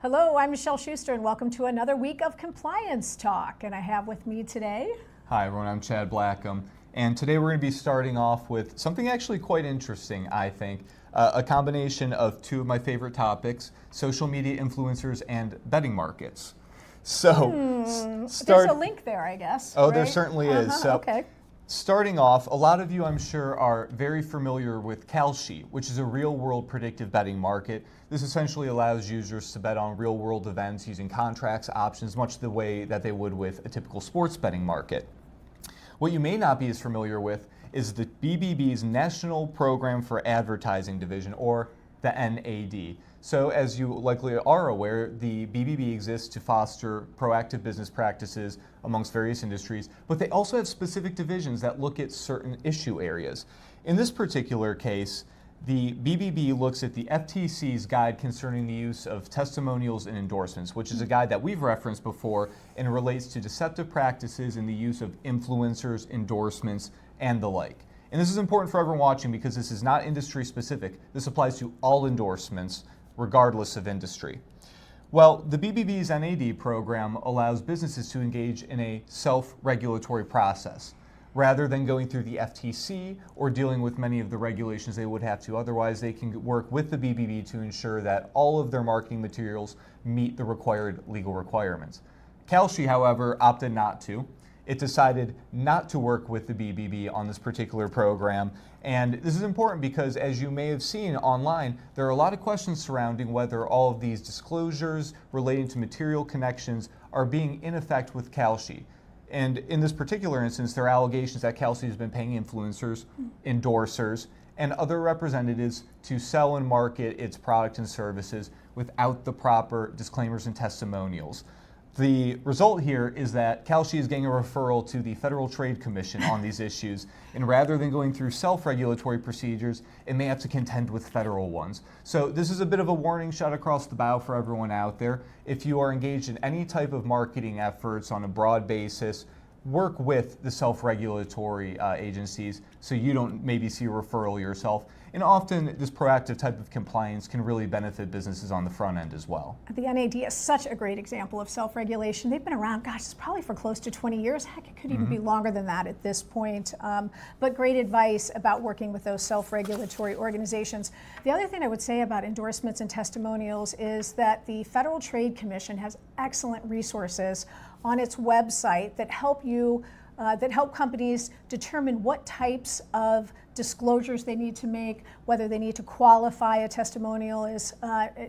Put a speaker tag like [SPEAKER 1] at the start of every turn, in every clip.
[SPEAKER 1] Hello, I'm Michele Shuster, and welcome to another week of Compliance Talk. And I have with me today...
[SPEAKER 2] Hi everyone, I'm Chad Blackham, and today we're going to be starting off with something actually quite interesting, I think. A combination of two of my favorite topics, social media influencers and betting markets. So,
[SPEAKER 1] there's a link there, I guess.
[SPEAKER 2] Oh,
[SPEAKER 1] right?
[SPEAKER 2] there certainly is. So,
[SPEAKER 1] okay.
[SPEAKER 2] Starting off, a lot of you, I'm sure, are very familiar with Kalshi, which is a real-world predictive betting market. This essentially allows users to bet on real-world events using contracts, options, much the way that they would with a typical sports betting market. What you may not be as familiar with is the BBB's National Program for Advertising Division, or the NAD. So as you likely are aware, the BBB exists to foster proactive business practices amongst various industries, but they also have specific divisions that look at certain issue areas. In this particular case, the BBB looks at the FTC's guide concerning the use of testimonials and endorsements, which is a guide that we've referenced before and relates to deceptive practices in the use of influencers, endorsements, and the like. And this is important for everyone watching because this is not industry specific. This applies to all endorsements, regardless of industry. Well, the BBB's NAD program allows businesses to engage in a self-regulatory process. Rather than going through the FTC or dealing with many of the regulations they would have to otherwise, they can work with the BBB to ensure that all of their marketing materials meet the required legal requirements. Kalshi, however, opted not to. It decided not to work with the BBB on this particular program. And this is important because, as you may have seen online, there are a lot of questions surrounding whether all of these disclosures relating to material connections are being in effect with Kalshi. And in this particular instance, there are allegations that Kalshi has been paying influencers, endorsers, and other representatives to sell and market its product and services without the proper disclaimers and testimonials. The result here is that Kalshi is getting a referral to the Federal Trade Commission on these issues, and rather than going through self-regulatory procedures, it may have to contend with federal ones. So this is a bit of a warning shot across the bow for everyone out there. If you are engaged in any type of marketing efforts on a broad basis, work with the self-regulatory agencies so you don't maybe see a referral yourself. And often this proactive type of compliance can really benefit businesses on the front end as well.
[SPEAKER 1] The NAD is such a great example of self-regulation. They've been around, gosh, it's probably for close to 20 years. Heck, it could even be longer than that at this point. But great advice about working with those self-regulatory organizations. The other thing I would say about endorsements and testimonials is that the Federal Trade Commission has excellent resources on its website that help companies determine what types of disclosures they need to make, whether they need to qualify a testimonial as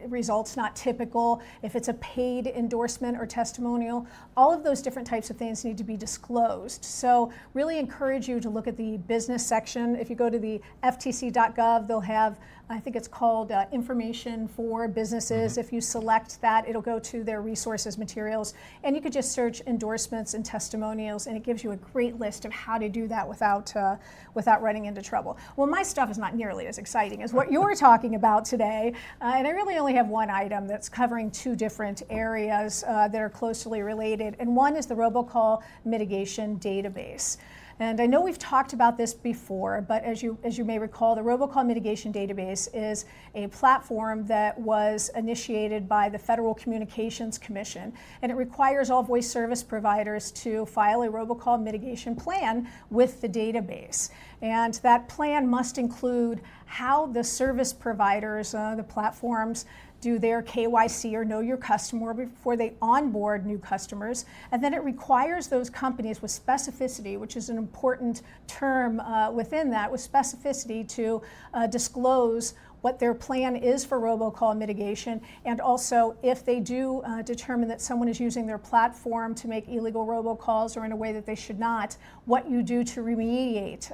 [SPEAKER 1] results not typical, if it's a paid endorsement or testimonial. All of those different types of things need to be disclosed. So really encourage you to look at the business section. If you go to the ftc.gov, they'll have, I think it's called information for businesses. If you select that, it'll go to their resources materials, and you could just search endorsements and testimonials, and it gives you a great list of how to do that without running into trouble. Well, my stuff is not nearly as exciting as what you're talking about today, and I really only have one item that's covering two different areas that are closely related, and one is the robocall mitigation database. And I know we've talked about this before, but as you may recall, the Robocall Mitigation Database is a platform that was initiated by the Federal Communications Commission, and it requires all voice service providers to file a robocall mitigation plan with the database. And that plan must include how the service providers, the platforms, do their KYC or know your customer before they onboard new customers. And then it requires those companies with specificity, which is an important term within that, with specificity to disclose what their plan is for robocall mitigation, and also if they do determine that someone is using their platform to make illegal robocalls or in a way that they should not, what you do to remediate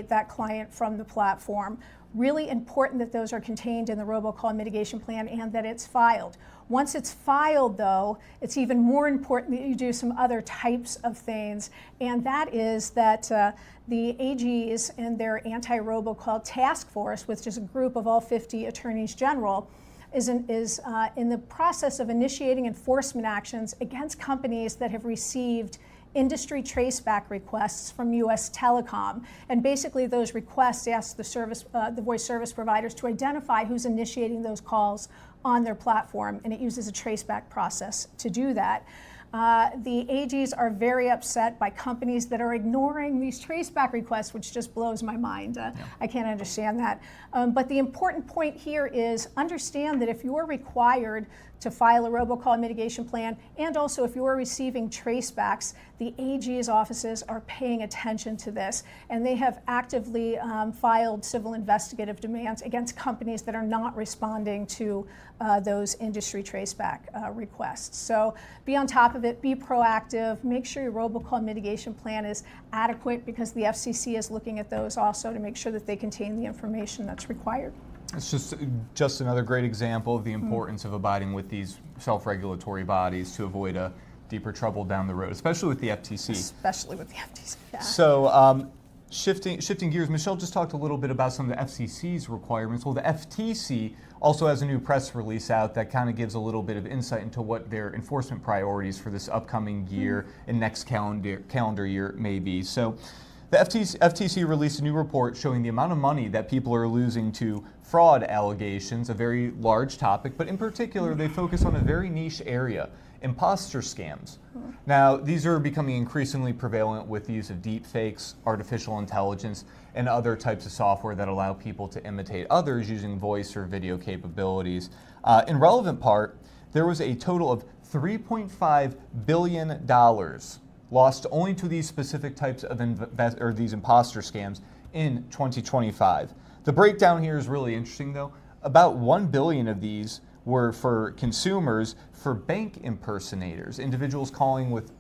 [SPEAKER 1] that client from the platform. Really important that those are contained in the robocall mitigation plan and that it's filed. Once it's filed, though, it's even more important that you do some other types of things, and that is that the AGs and their Anti-Robocall Task Force, which is a group of all 50 attorneys general, is in the process of initiating enforcement actions against companies that have received industry traceback requests from U.S. Telecom. And basically those requests ask the voice service providers to identify who's initiating those calls on their platform, and it uses a traceback process to do that. The AGs are very upset by companies that are ignoring these traceback requests, which just blows my mind. I can't understand that. But the important point here is understand that if you're required to file a robocall mitigation plan, and also if you're receiving tracebacks, the AG's offices are paying attention to this, and they have actively filed civil investigative demands against companies that are not responding to those industry traceback requests. So be on top of it, be proactive, make sure your robocall mitigation plan is adequate, because the FCC is looking at those also to make sure that they contain the information that's required.
[SPEAKER 2] It's just another great example of the importance of abiding with these self-regulatory bodies to avoid a deeper trouble down the road, especially with the FTC.
[SPEAKER 1] Especially with the FTC. Yeah.
[SPEAKER 2] So shifting gears, Michele just talked a little bit about some of the FCC's requirements. Well, the FTC also has a new press release out that kind of gives a little bit of insight into what their enforcement priorities for this upcoming year and next calendar year may be. So the FTC released a new report showing the amount of money that people are losing to fraud allegations, a very large topic, but in particular they focus on a very niche area, imposter scams. Now, these are becoming increasingly prevalent with the use of deep fakes, artificial intelligence, and other types of software that allow people to imitate others using voice or video capabilities. In relevant part, there was a total of $3.5 billion lost only to these specific types of these imposter scams in 2025. The breakdown here is really interesting, though. About 1 billion of these were for consumers for bank impersonators, individuals calling with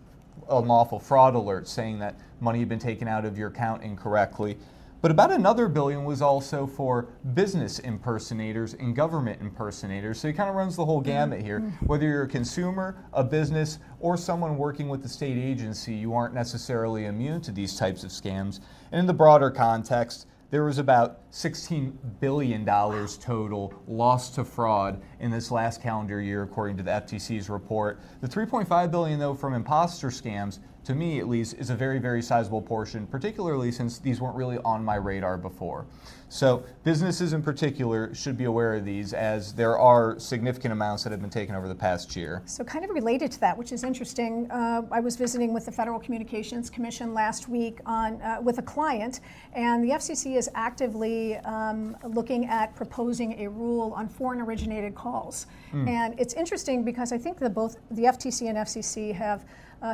[SPEAKER 2] unlawful fraud alerts saying that money had been taken out of your account incorrectly. But about another billion was also for business impersonators and government impersonators. So it kind of runs the whole gamut here. Whether you're a consumer, a business, or someone working with the state agency, you aren't necessarily immune to these types of scams. And in the broader context, there was about $16 billion total lost to fraud in this last calendar year, according to the FTC's report. The $3.5 billion, though, from imposter scams, to me at least, is a very, very sizable portion, particularly since these weren't really on my radar before. So businesses in particular should be aware of these, as there are significant amounts that have been taken over the past year.
[SPEAKER 1] So kind of related to that, which is interesting, I was visiting with the Federal Communications Commission last week with a client, and the FCC is actively looking at proposing a rule on foreign-originated calls. And it's interesting because I think that both the FTC and FCC have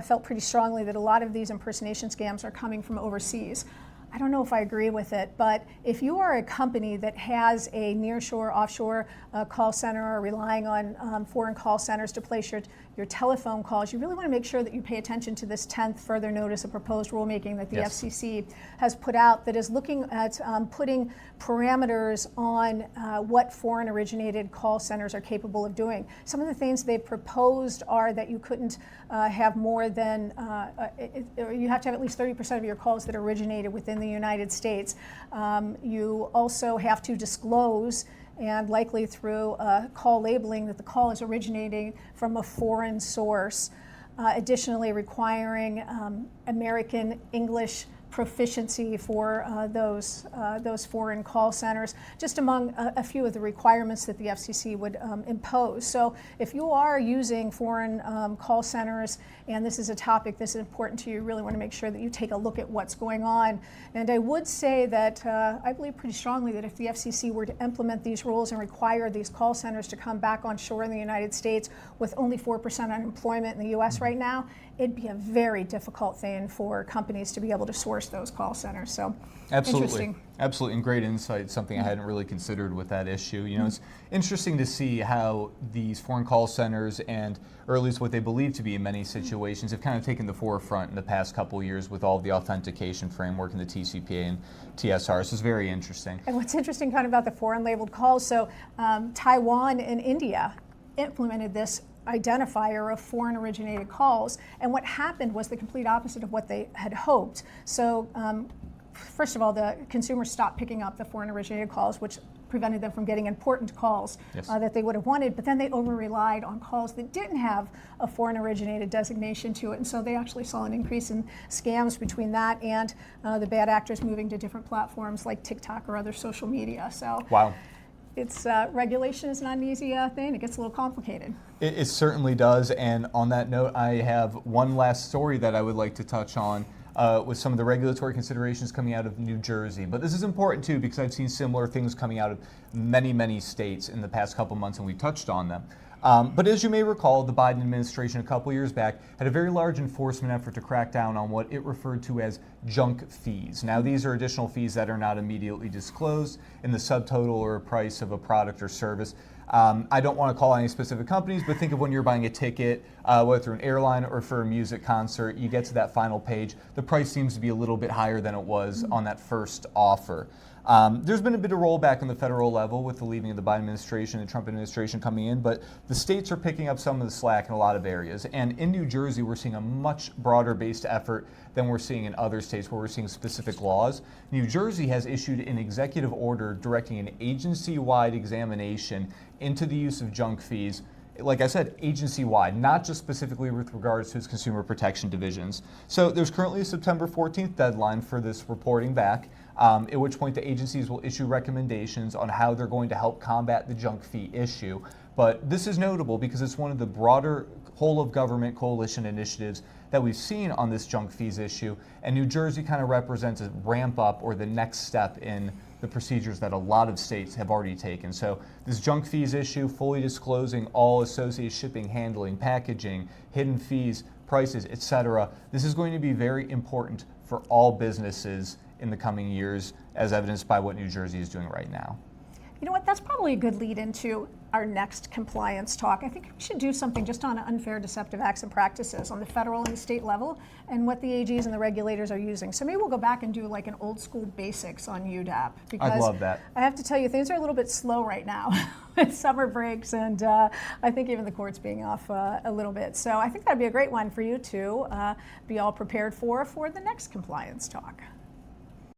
[SPEAKER 1] felt pretty strongly that a lot of these impersonation scams are coming from overseas. I don't know if I agree with it, but if you are a company that has a nearshore, offshore call center, or relying on foreign call centers to place your telephone calls, you really want to make sure that you pay attention to this 10th further notice of proposed rulemaking that the FCC has put out, that is looking at putting parameters on what foreign originated call centers are capable of doing. Some of the things they've proposed are that you couldn't have more than, you have to have at least 30% of your calls that originated within the United States. You also have to disclose, and likely through call labeling, that the call is originating from a foreign source. Additionally, requiring American English proficiency for those foreign call centers, just among a few of the requirements that the FCC would impose. So if you are using foreign call centers, and this is a topic that's important to you, you really want to make sure that you take a look at what's going on. And I would say that I believe pretty strongly that if the FCC were to implement these rules and require these call centers to come back on shore in the United States with only 4% unemployment in the US right now, it'd be a very difficult thing for companies to be able to source those call centers. So
[SPEAKER 2] absolutely, absolutely, and great insight. Something I hadn't really considered with that issue. You know, it's interesting to see how these foreign call centers, or at least what they believe to be in many situations, have kind of taken the forefront in the past couple of years with all of the authentication framework and the TCPA and TSR. So it's very interesting.
[SPEAKER 1] And what's interesting kind of about the foreign labeled calls, so Taiwan and India implemented this identifier of foreign originated calls, and what happened was the complete opposite of what they had hoped. So first of all, the consumers stopped picking up the foreign originated calls, which prevented them from getting important calls that they would have wanted, but then they over-relied on calls that didn't have a foreign originated designation to it, and so they actually saw an increase in scams between that and the bad actors moving to different platforms like TikTok or other social media. So
[SPEAKER 2] wow.
[SPEAKER 1] It's regulation is not an easy thing. It gets a little complicated.
[SPEAKER 2] It certainly does. And on that note, I have one last story that I would like to touch on with some of the regulatory considerations coming out of New Jersey. But this is important too because I've seen similar things coming out of many, many states in the past couple months, and we touched on them. But as you may recall, the Biden administration a couple years back had a very large enforcement effort to crack down on what it referred to as junk fees. Now, these are additional fees that are not immediately disclosed in the subtotal or price of a product or service. I don't want to call any specific companies, but think of when you're buying a ticket, whether through an airline or for a music concert, you get to that final page, the price seems to be a little bit higher than it was on that first offer. There's been a bit of rollback on the federal level with the leaving of the Biden administration and Trump administration coming in, but the states are picking up some of the slack in a lot of areas. And in New Jersey, we're seeing a much broader based effort than we're seeing in other states where we're seeing specific laws. New Jersey has issued an executive order directing an agency-wide examination into the use of junk fees. Like I said, agency-wide, not just specifically with regards to its consumer protection divisions. So there's currently a September 14th deadline for this reporting back, at which point the agencies will issue recommendations on how they're going to help combat the junk fee issue. But this is notable because it's one of the broader whole of government coalition initiatives that we've seen on this junk fees issue, and New Jersey kind of represents a ramp up or the next step in the procedures that a lot of states have already taken. So this junk fees issue, fully disclosing all associated shipping, handling, packaging, hidden fees, prices, etc. This is going to be very important for all businesses in the coming years, as evidenced by what New Jersey is doing right now.
[SPEAKER 1] You know what, that's probably a good lead into our next compliance talk. I think we should do something just on unfair deceptive acts and practices on the federal and the state level and what the AGs and the regulators are using. So maybe we'll go back and do like an old school basics on UDAP. Because
[SPEAKER 2] I'd love that.
[SPEAKER 1] I have to tell you, things are a little bit slow right now with summer breaks and I think even the courts being off a little bit. So I think that'd be a great one for you to be all prepared for the next compliance talk.